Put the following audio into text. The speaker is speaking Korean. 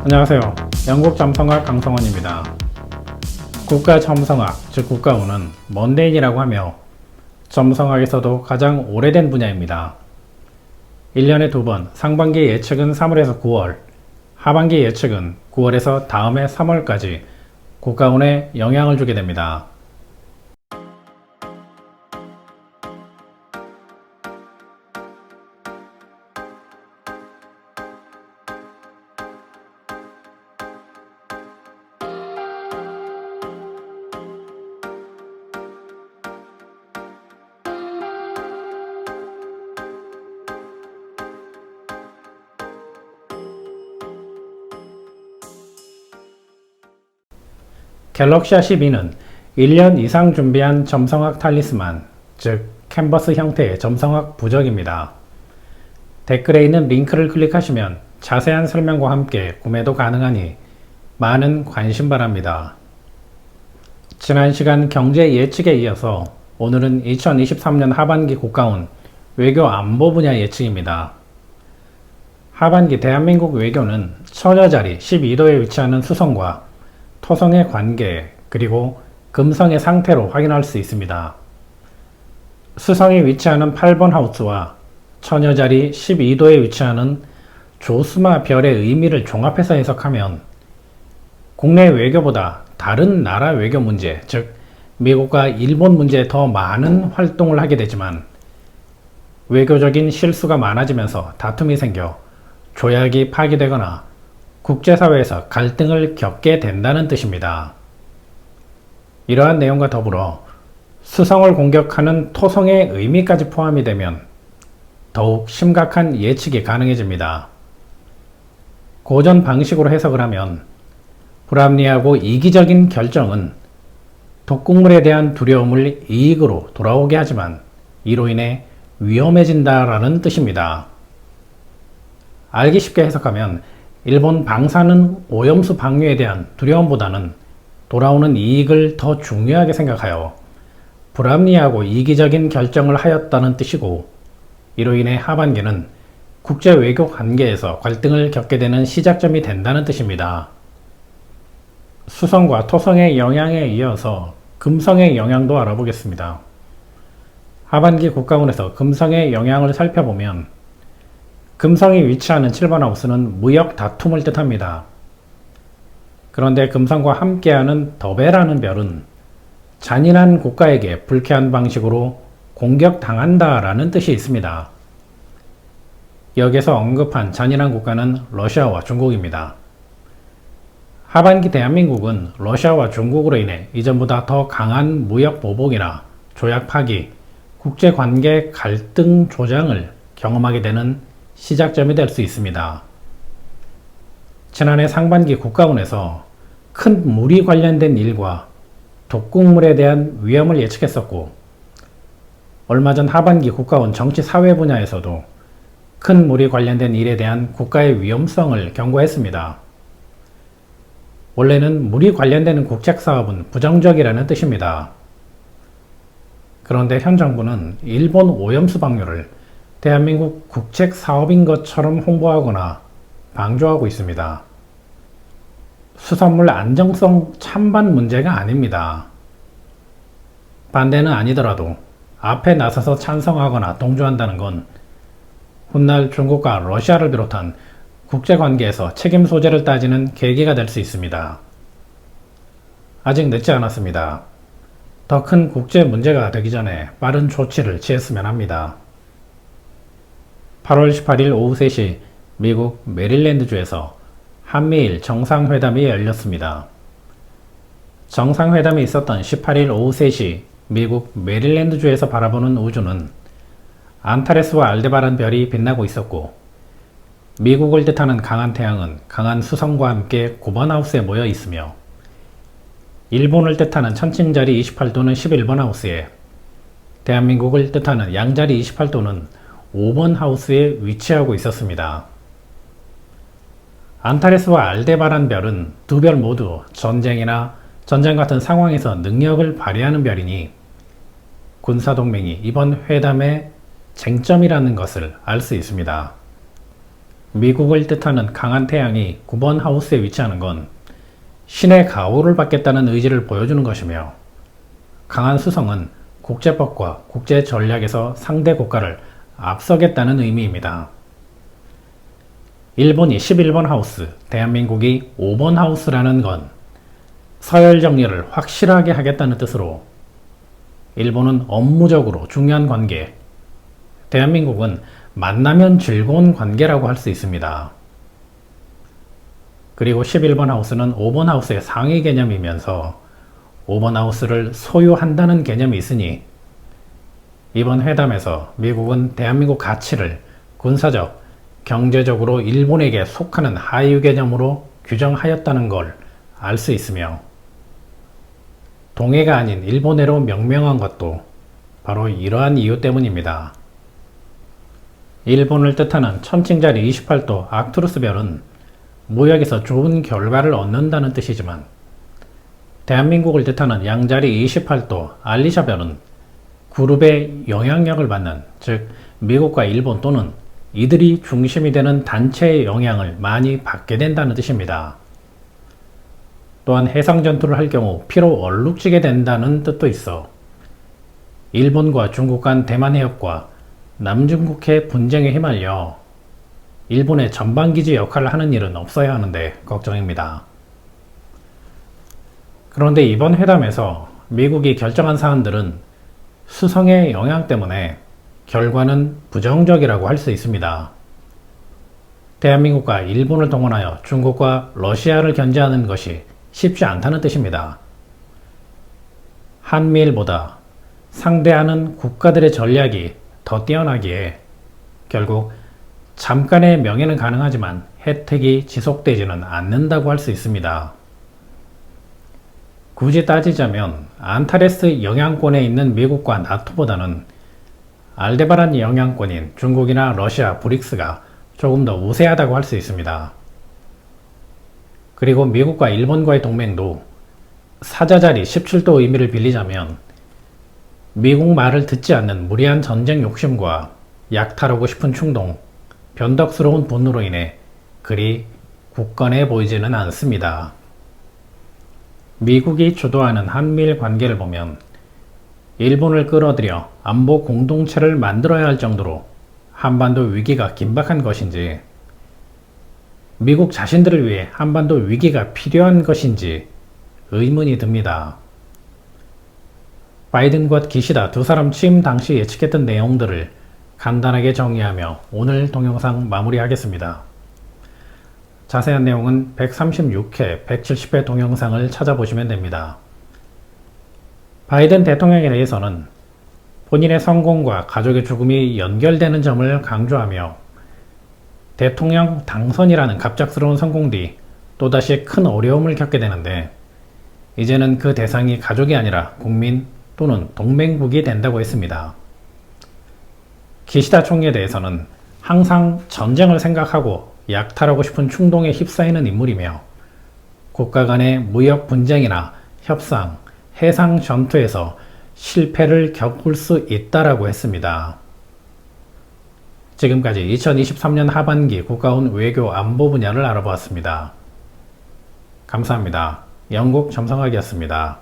안녕하세요. 영국 점성학 강성원입니다. 국가 점성학, 즉 국가운은 먼데인이라고 하며 점성학에서도 가장 오래된 분야입니다. 1년에 2번, 상반기 예측은 3월에서 9월, 하반기 예측은 9월에서 다음해 3월까지 국가운에 영향을 주게 됩니다. 갤럭시 A12는 1년 이상 준비한 점성학 탈리스만, 즉 캔버스 형태의 점성학 부적입니다. 댓글에 있는 링크를 클릭하시면 자세한 설명과 함께 구매도 가능하니 많은 관심 바랍니다. 지난 시간 경제 예측에 이어서 오늘은 2023년 하반기 국가운 외교 안보 분야 예측입니다. 하반기 대한민국 외교는 처녀자리 12도에 위치하는 수성과 토성의 관계, 그리고 금성의 상태로 확인할 수 있습니다. 수성이 위치하는 8번 하우스와 처녀자리 12도에 위치하는 조수마 별의 의미를 종합해서 해석하면 국내 외교보다 다른 나라 외교 문제, 즉 미국과 일본 문제에 더 많은 활동을 하게 되지만 외교적인 실수가 많아지면서 다툼이 생겨 조약이 파기되거나 국제사회에서 갈등을 겪게 된다는 뜻입니다. 이러한 내용과 더불어 수성을 공격하는 토성의 의미까지 포함이 되면 더욱 심각한 예측이 가능해집니다. 고전 방식으로 해석을 하면 불합리하고 이기적인 결정은 독극물에 대한 두려움을 이익으로 돌아오게 하지만 이로 인해 위험해진다라는 뜻입니다. 알기 쉽게 해석하면 일본 방사능 오염수 방류에 대한 두려움보다는 돌아오는 이익을 더 중요하게 생각하여 불합리하고 이기적인 결정을 하였다는 뜻이고, 이로 인해 하반기는 국제 외교 관계에서 갈등을 겪게 되는 시작점이 된다는 뜻입니다. 수성과 토성의 영향에 이어서 금성의 영향도 알아보겠습니다. 하반기 국가운에서 금성의 영향을 살펴보면 금성이 위치하는 7번 하우스는 무역 다툼을 뜻합니다. 그런데 금성과 함께하는 덕배라는 별은 잔인한 국가에게 불쾌한 방식으로 공격당한다 라는 뜻이 있습니다. 여기서 언급한 잔인한 국가는 러시아와 중국입니다. 하반기 대한민국은 러시아와 중국으로 인해 이전보다 더 강한 무역 보복이나 조약 파기, 국제관계 갈등 조장을 경험하게 되는 시작점이 될 수 있습니다. 지난해 상반기 국가운에서 큰 물이 관련된 일과 독극물에 대한 위험을 예측했었고, 얼마 전 하반기 국가운 정치 사회 분야에서도 큰 물이 관련된 일에 대한 국가의 위험성을 경고했습니다. 원래는 물이 관련되는 국책사업은 부정적이라는 뜻입니다. 그런데 현 정부는 일본 오염수 방류를 대한민국 국책 사업인 것처럼 홍보하거나 방조하고 있습니다. 수산물 안정성 찬반 문제가 아닙니다. 반대는 아니더라도 앞에 나서서 찬성하거나 동조한다는 건 훗날 중국과 러시아를 비롯한 국제관계에서 책임 소재를 따지는 계기가 될 수 있습니다. 아직 늦지 않았습니다. 더 큰 국제 문제가 되기 전에 빠른 조치를 취했으면 합니다. 8월 18일 오후 3시 미국 메릴랜드주에서 한미일 정상회담이 열렸습니다. 정상회담이 있었던 18일 오후 3시 미국 메릴랜드주에서 바라보는 우주는 안타레스와 알데바란 별이 빛나고 있었고, 미국을 뜻하는 강한 태양은 강한 수성과 함께 9번 하우스에 모여 있으며, 일본을 뜻하는 천칭자리 28도는 11번 하우스에, 대한민국을 뜻하는 양자리 28도는 5번 하우스에 위치하고 있었습니다. 안타레스와 알데바란 별은 두 별 모두 전쟁이나 전쟁 같은 상황에서 능력을 발휘하는 별이니 군사동맹이 이번 회담의 쟁점이라는 것을 알 수 있습니다. 미국을 뜻하는 강한 태양이 9번 하우스에 위치하는 건 신의 가호를 받겠다는 의지를 보여주는 것이며, 강한 수성은 국제법과 국제 전략에서 상대 국가를 앞서겠다는 의미입니다. 일본이 11번 하우스, 대한민국이 5번 하우스라는 건 서열 정리를 확실하게 하겠다는 뜻으로, 일본은 업무적으로 중요한 관계, 대한민국은 만나면 즐거운 관계라고 할 수 있습니다. 그리고 11번 하우스는 5번 하우스의 상위 개념이면서 5번 하우스를 소유한다는 개념이 있으니, 이번 회담에서 미국은 대한민국 가치를 군사적, 경제적으로 일본에게 속하는 하위 개념으로 규정하였다는 걸 알 수 있으며, 동해가 아닌 일본해로 명명한 것도 바로 이러한 이유 때문입니다. 일본을 뜻하는 천칭자리 28도 아크투루스 별은 무역에서 좋은 결과를 얻는다는 뜻이지만, 대한민국을 뜻하는 양자리 28도 알리샤 별은 그룹의 영향력을 받는, 즉 미국과 일본 또는 이들이 중심이 되는 단체의 영향을 많이 받게 된다는 뜻입니다. 또한 해상 전투를 할 경우 피로 얼룩지게 된다는 뜻도 있어 일본과 중국 간 대만 해협과 남중국해 분쟁에 휘말려 일본의 전방기지 역할을 하는 일은 없어야 하는데 걱정입니다. 그런데 이번 회담에서 미국이 결정한 사안들은 수성의 영향 때문에 결과는 부정적이라고 할 수 있습니다. 대한민국과 일본을 동원하여 중국과 러시아를 견제하는 것이 쉽지 않다는 뜻입니다. 한미일보다 상대하는 국가들의 전략이 더 뛰어나기에 결국 잠깐의 명예는 가능하지만 혜택이 지속되지는 않는다고 할 수 있습니다. 굳이 따지자면 안타레스 영향권에 있는 미국과 나토보다는 알데바란 영향권인 중국이나 러시아, 브릭스가 조금 더 우세하다고 할 수 있습니다. 그리고 미국과 일본과의 동맹도 사자자리 17도 의미를 빌리자면 미국 말을 듣지 않는 무리한 전쟁 욕심과 약탈하고 싶은 충동, 변덕스러운 분노로 인해 그리 굳건해 보이지는 않습니다. 미국이 주도하는 한미일 관계를 보면 일본을 끌어들여 안보 공동체를 만들어야 할 정도로 한반도 위기가 긴박한 것인지, 미국 자신들을 위해 한반도 위기가 필요한 것인지 의문이 듭니다. 바이든과 기시다 두 사람 취임 당시 예측했던 내용들을 간단하게 정리하며 오늘 동영상 마무리하겠습니다. 자세한 내용은 136회, 170회 동영상을 찾아보시면 됩니다. 바이든 대통령에 대해서는 본인의 성공과 가족의 죽음이 연결되는 점을 강조하며 대통령 당선이라는 갑작스러운 성공 뒤 또다시 큰 어려움을 겪게 되는데, 이제는 그 대상이 가족이 아니라 국민 또는 동맹국이 된다고 했습니다. 기시다 총리에 대해서는 항상 전쟁을 생각하고 약탈하고 싶은 충동에 휩싸이는 인물이며 국가 간의 무역 분쟁이나 협상, 해상 전투에서 실패를 겪을 수 있다라고 했습니다. 지금까지 2023년 하반기 국가운 외교 안보 분야를 알아보았습니다. 감사합니다. 영국 점성학이었습니다.